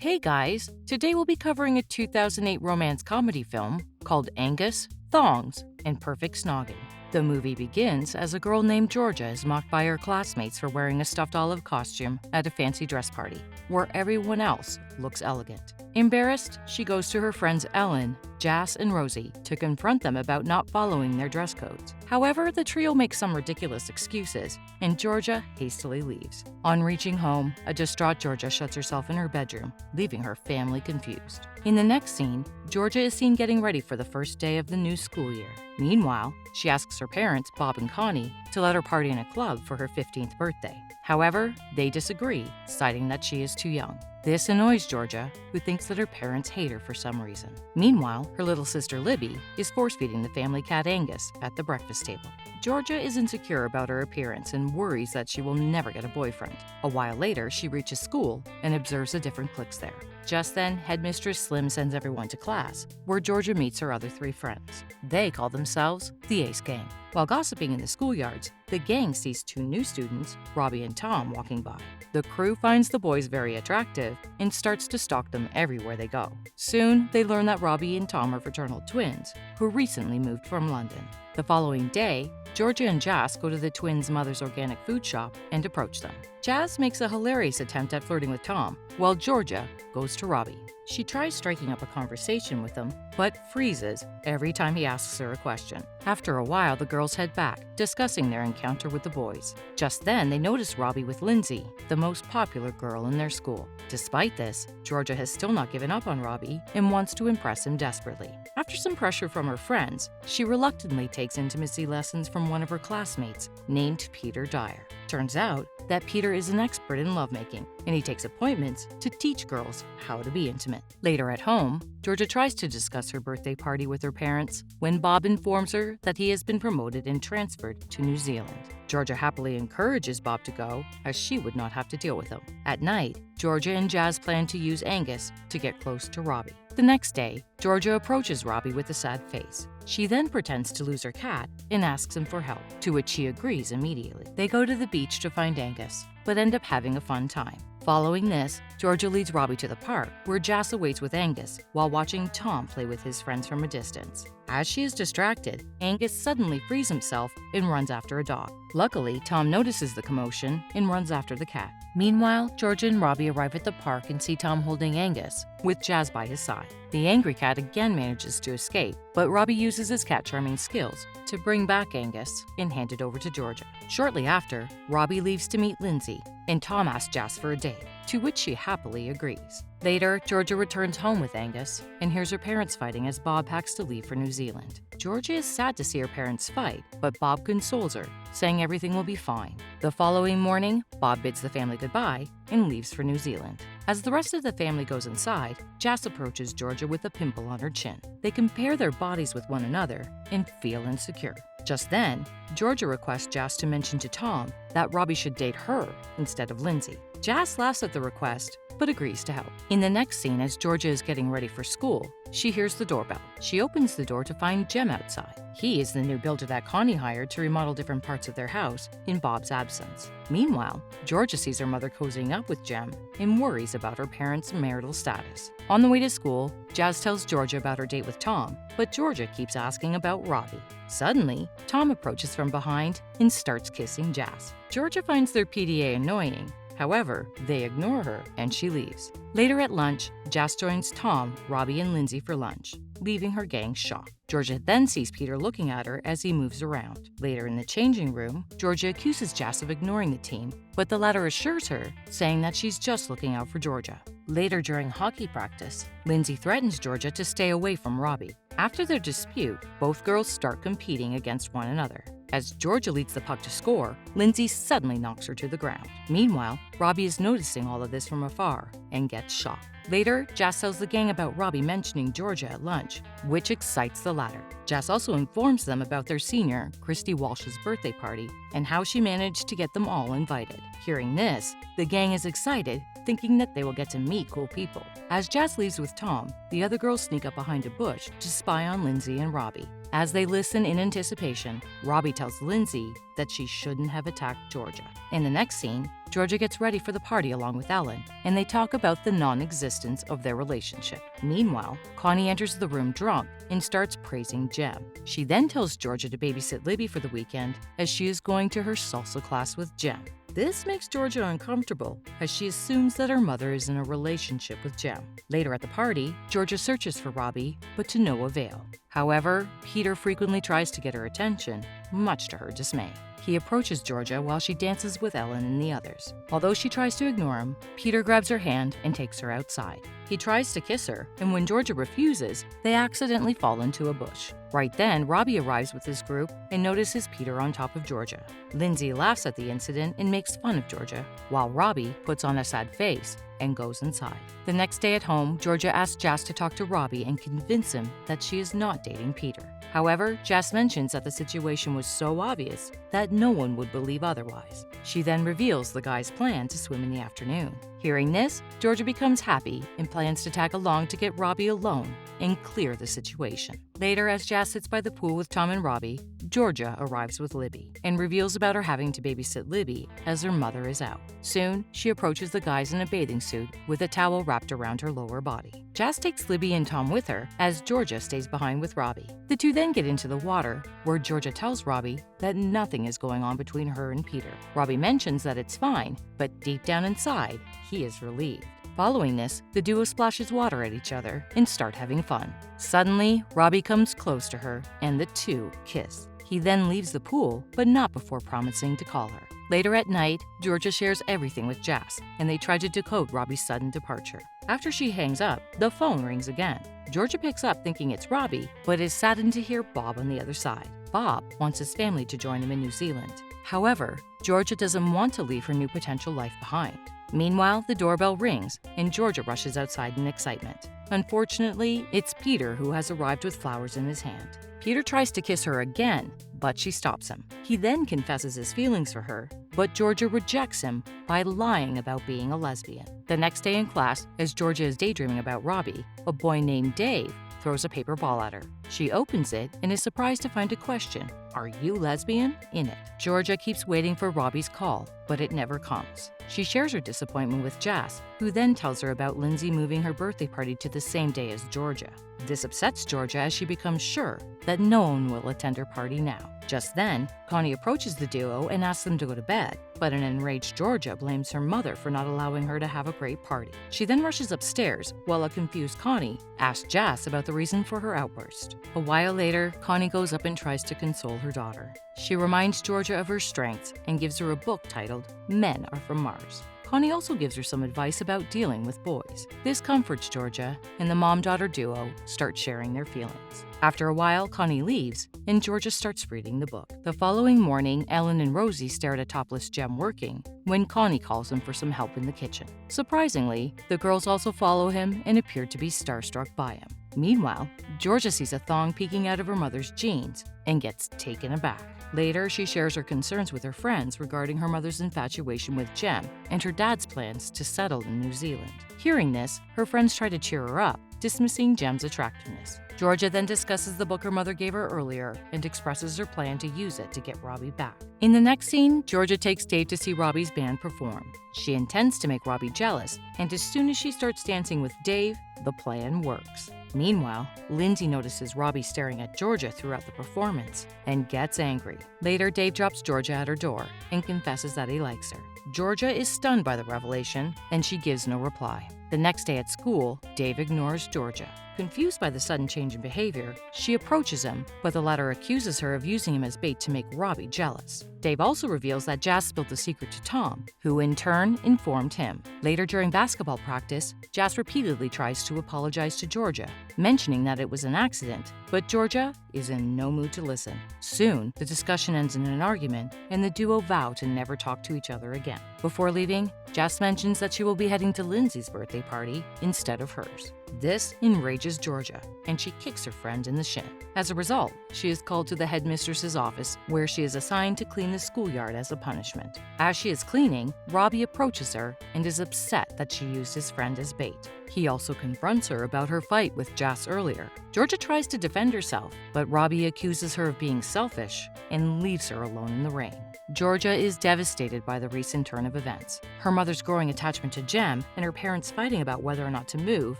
Hey guys, today we'll be covering a 2008 romance comedy film called Angus, Thongs, and Perfect Snogging. The movie begins as a girl named Georgia is mocked by her classmates for wearing a stuffed olive costume at a fancy dress party, where everyone else looks elegant. Embarrassed, she goes to her friends Ellen, Jas, and Rosie to confront them about not following their dress codes. However, the trio makes some ridiculous excuses, and Georgia hastily leaves. On reaching home, a distraught Georgia shuts herself in her bedroom, leaving her family confused. In the next scene, Georgia is seen getting ready for the first day of the new school year. Meanwhile, she asks her parents, Bob and Connie, to let her party in a club for her 15th birthday. However, they disagree, citing that she is too young. This annoys Georgia, who thinks that her parents hate her for some reason. Meanwhile, her little sister Libby is force-feeding the family cat Angus at the breakfast table. Georgia is insecure about her appearance and worries that she will never get a boyfriend. A while later, she reaches school and observes the different cliques there. Just then, Headmistress Slim sends everyone to class, where Georgia meets her other three friends. They call themselves the Ace Gang. While gossiping in the schoolyards, the gang sees two new students, Robbie and Tom, walking by. The crew finds the boys very attractive and starts to stalk them everywhere they go. Soon, they learn that Robbie and Tom are fraternal twins who recently moved from London. The following day, Georgia and Jas go to the twins' mother's organic food shop and approach them. Jas makes a hilarious attempt at flirting with Tom, while Georgia goes to Robbie. She tries striking up a conversation with him, but freezes every time he asks her a question. After a while, the girls head back, discussing their encounter with the boys. Just then, they notice Robbie with Lindsay, the most popular girl in their school. Despite this, Georgia has still not given up on Robbie and wants to impress him desperately. After some pressure from her friends, she reluctantly takes intimacy lessons from one of her classmates, named Peter Dyer. Turns out that Peter is an expert in lovemaking, and he takes appointments to teach girls how to be intimate. Later at home, Georgia tries to discuss her birthday party with her parents when Bob informs her that he has been promoted and transferred to New Zealand. Georgia happily encourages Bob to go, as she would not have to deal with him. At night, Georgia and Jas plan to use Angus to get close to Robbie. The next day, Georgia approaches Robbie with a sad face. She then pretends to lose her cat and asks him for help, to which he agrees immediately. They go to the beach to find Angus, but end up having a fun time. Following this, Georgia leads Robbie to the park, where Jas awaits with Angus while watching Tom play with his friends from a distance. As she is distracted, Angus suddenly frees himself and runs after a dog. Luckily, Tom notices the commotion and runs after the cat. Meanwhile, Georgia and Robbie arrive at the park and see Tom holding Angus, with Jas by his side. The angry cat again manages to escape, but Robbie uses his cat charming skills to bring back Angus and hand it over to Georgia. Shortly after, Robbie leaves to meet Lindsay, and Tom asks Jas for a date, to which she happily agrees. Later, Georgia returns home with Angus and hears her parents fighting as Bob packs to leave for New Zealand. Georgia is sad to see her parents fight, but Bob consoles her, saying everything will be fine. The following morning, Bob bids the family goodbye and leaves for New Zealand. As the rest of the family goes inside, Jas approaches Georgia with a pimple on her chin. They compare their bodies with one another and feel insecure. Just then, Georgia requests Jas to mention to Tom that Robbie should date her instead of Lindsay. Jas laughs at the request, but agrees to help. In the next scene, as Georgia is getting ready for school, she hears the doorbell. She opens the door to find Jem outside. He is the new builder that Connie hired to remodel different parts of their house in Bob's absence. Meanwhile, Georgia sees her mother cozying up with Jem and worries about her parents' marital status. On the way to school, Jas tells Georgia about her date with Tom, but Georgia keeps asking about Robbie. Suddenly, Tom approaches from behind and starts kissing Jas. Georgia finds their PDA annoying. However, they ignore her and she leaves. Later at lunch, Jas joins Tom, Robbie, and Lindsay for lunch, leaving her gang shocked. Georgia then sees Peter looking at her as he moves around. Later in the changing room, Georgia accuses Jas of ignoring the team, but the latter assures her, saying that she's just looking out for Georgia. Later during hockey practice, Lindsay threatens Georgia to stay away from Robbie. After their dispute, both girls start competing against one another. As Georgia leads the puck to score, Lindsay suddenly knocks her to the ground. Meanwhile, Robbie is noticing all of this from afar and gets shocked. Later, Jas tells the gang about Robbie mentioning Georgia at lunch, which excites the latter. Jas also informs them about their senior, Christy Walsh's birthday party, and how she managed to get them all invited. Hearing this, the gang is excited thinking that they will get to meet cool people. As Jazz leaves with Tom, the other girls sneak up behind a bush to spy on Lindsay and Robbie. As they listen in anticipation, Robbie tells Lindsay that she shouldn't have attacked Georgia. In the next scene, Georgia gets ready for the party along with Ellen, and they talk about the non-existence of their relationship. Meanwhile, Connie enters the room drunk and starts praising Jem. She then tells Georgia to babysit Libby for the weekend as she is going to her salsa class with Jem. This makes Georgia uncomfortable as she assumes that her mother is in a relationship with Jem. Later at the party, Georgia searches for Robbie, but to no avail. However, Peter frequently tries to get her attention, much to her dismay. He approaches Georgia while she dances with Ellen and the others. Although she tries to ignore him, Peter grabs her hand and takes her outside. He tries to kiss her, and when Georgia refuses, they accidentally fall into a bush. Right then, Robbie arrives with his group and notices Peter on top of Georgia. Lindsay laughs at the incident and makes fun of Georgia, while Robbie puts on a sad face and goes inside. The next day at home, Georgia asks Jas to talk to Robbie and convince him that she is not dating Peter. However, Jas mentions that the situation was so obvious that no one would believe otherwise. She then reveals the guy's plan to swim in the afternoon. Hearing this, Georgia becomes happy and plans to tag along to get Robbie alone and clear the situation. Later, as Jas sits by the pool with Tom and Robbie, Georgia arrives with Libby and reveals about her having to babysit Libby as her mother is out. Soon, she approaches the guys in a bathing suit with a towel wrapped around her lower body. Jas takes Libby and Tom with her as Georgia stays behind with Robbie. The two then get into the water, where Georgia tells Robbie that nothing is going on between her and Peter. Robbie mentions that it's fine, but deep down inside, he is relieved. Following this, the duo splashes water at each other and start having fun. Suddenly, Robbie comes close to her and the two kiss. He then leaves the pool, but not before promising to call her. Later at night, Georgia shares everything with Jas, and they try to decode Robbie's sudden departure. After she hangs up, the phone rings again. Georgia picks up thinking it's Robbie, but is saddened to hear Bob on the other side. Bob wants his family to join him in New Zealand. However, Georgia doesn't want to leave her new potential life behind. Meanwhile, the doorbell rings, and Georgia rushes outside in excitement. Unfortunately, it's Peter who has arrived with flowers in his hand. Peter tries to kiss her again, but she stops him. He then confesses his feelings for her, but Georgia rejects him by lying about being a lesbian. The next day in class, as Georgia is daydreaming about Robbie, a boy named Dave throws a paper ball at her. She opens it and is surprised to find a question, "Are you lesbian?" in it. Georgia keeps waiting for Robbie's call, but it never comes. She shares her disappointment with Jas, who then tells her about Lindsay moving her birthday party to the same day as Georgia. This upsets Georgia as she becomes sure that no one will attend her party now. Just then, Connie approaches the duo and asks them to go to bed, but an enraged Georgia blames her mother for not allowing her to have a great party. She then rushes upstairs, while a confused Connie asks Jas about the reason for her outburst. A while later, Connie goes up and tries to console her daughter. She reminds Georgia of her strengths and gives her a book titled Men Are From Mars. Connie also gives her some advice about dealing with boys. This comforts Georgia, and the mom-daughter duo start sharing their feelings. After a while, Connie leaves, and Georgia starts reading the book. The following morning, Ellen and Rosie stare at a topless Jem working when Connie calls them for some help in the kitchen. Surprisingly, the girls also follow him and appear to be starstruck by him. Meanwhile, Georgia sees a thong peeking out of her mother's jeans and gets taken aback. Later, she shares her concerns with her friends regarding her mother's infatuation with Jem and her dad's plans to settle in New Zealand. Hearing this, her friends try to cheer her up, dismissing Jem's attractiveness. Georgia then discusses the book her mother gave her earlier and expresses her plan to use it to get Robbie back. In the next scene, Georgia takes Dave to see Robbie's band perform. She intends to make Robbie jealous, and as soon as she starts dancing with Dave, the plan works. Meanwhile, Lindsay notices Robbie staring at Georgia throughout the performance and gets angry. Later, Dave drops Georgia at her door and confesses that he likes her. Georgia is stunned by the revelation, and she gives no reply. The next day at school, Dave ignores Georgia. Confused by the sudden change in behavior, she approaches him, but the latter accuses her of using him as bait to make Robbie jealous. Dave also reveals that Jas spilled the secret to Tom, who in turn informed him. Later during basketball practice, Jas repeatedly tries to apologize to Georgia, mentioning that it was an accident, but Georgia is in no mood to listen. Soon, the discussion ends in an argument, and the duo vow to never talk to each other again. Before leaving, Jas mentions that she will be heading to Lindsay's birthday birthday party instead of hers. This enrages Georgia, and she kicks her friend in the shin. As a result, she is called to the headmistress's office, where she is assigned to clean the schoolyard as a punishment. As she is cleaning, Robbie approaches her and is upset that she used his friend as bait. He also confronts her about her fight with Jas earlier. Georgia tries to defend herself, but Robbie accuses her of being selfish and leaves her alone in the rain. Georgia is devastated by the recent turn of events. Her mother's growing attachment to Jem and her parents fighting about whether or not to move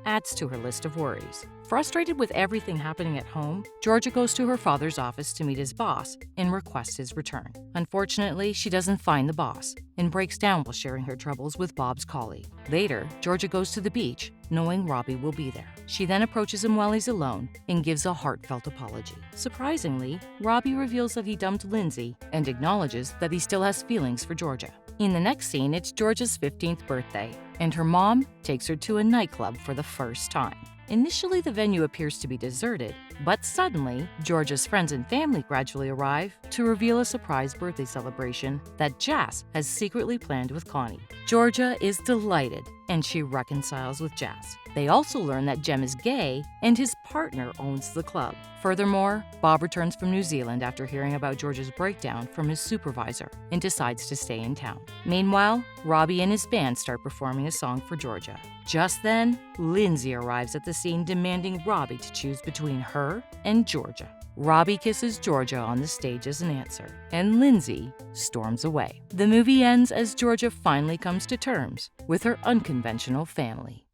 adds to her list of worries. Frustrated with everything happening at home, Georgia goes to her father's office to meet his boss and request his return. Unfortunately, she doesn't find the boss and breaks down while sharing her troubles with Bob's collie. Later, Georgia goes to the beach, knowing Robbie will be there. She then approaches him while he's alone and gives a heartfelt apology. Surprisingly, Robbie reveals that he dumped Lindsay and acknowledges that he still has feelings for Georgia. In the next scene, it's Georgia's 15th birthday, and her mom takes her to a nightclub for the first time. Initially, the venue appears to be deserted, but suddenly, Georgia's friends and family gradually arrive to reveal a surprise birthday celebration that Jas has secretly planned with Connie. Georgia is delighted, and she reconciles with Jas. They also learn that Jem is gay and his partner owns the club. Furthermore, Bob returns from New Zealand after hearing about Georgia's breakdown from his supervisor and decides to stay in town. Meanwhile, Robbie and his band start performing a song for Georgia. Just then, Lindsay arrives at the scene demanding Robbie to choose between her and Georgia. Robbie kisses Georgia on the stage as an answer, and Lindsay storms away. The movie ends as Georgia finally comes to terms with her unconventional family.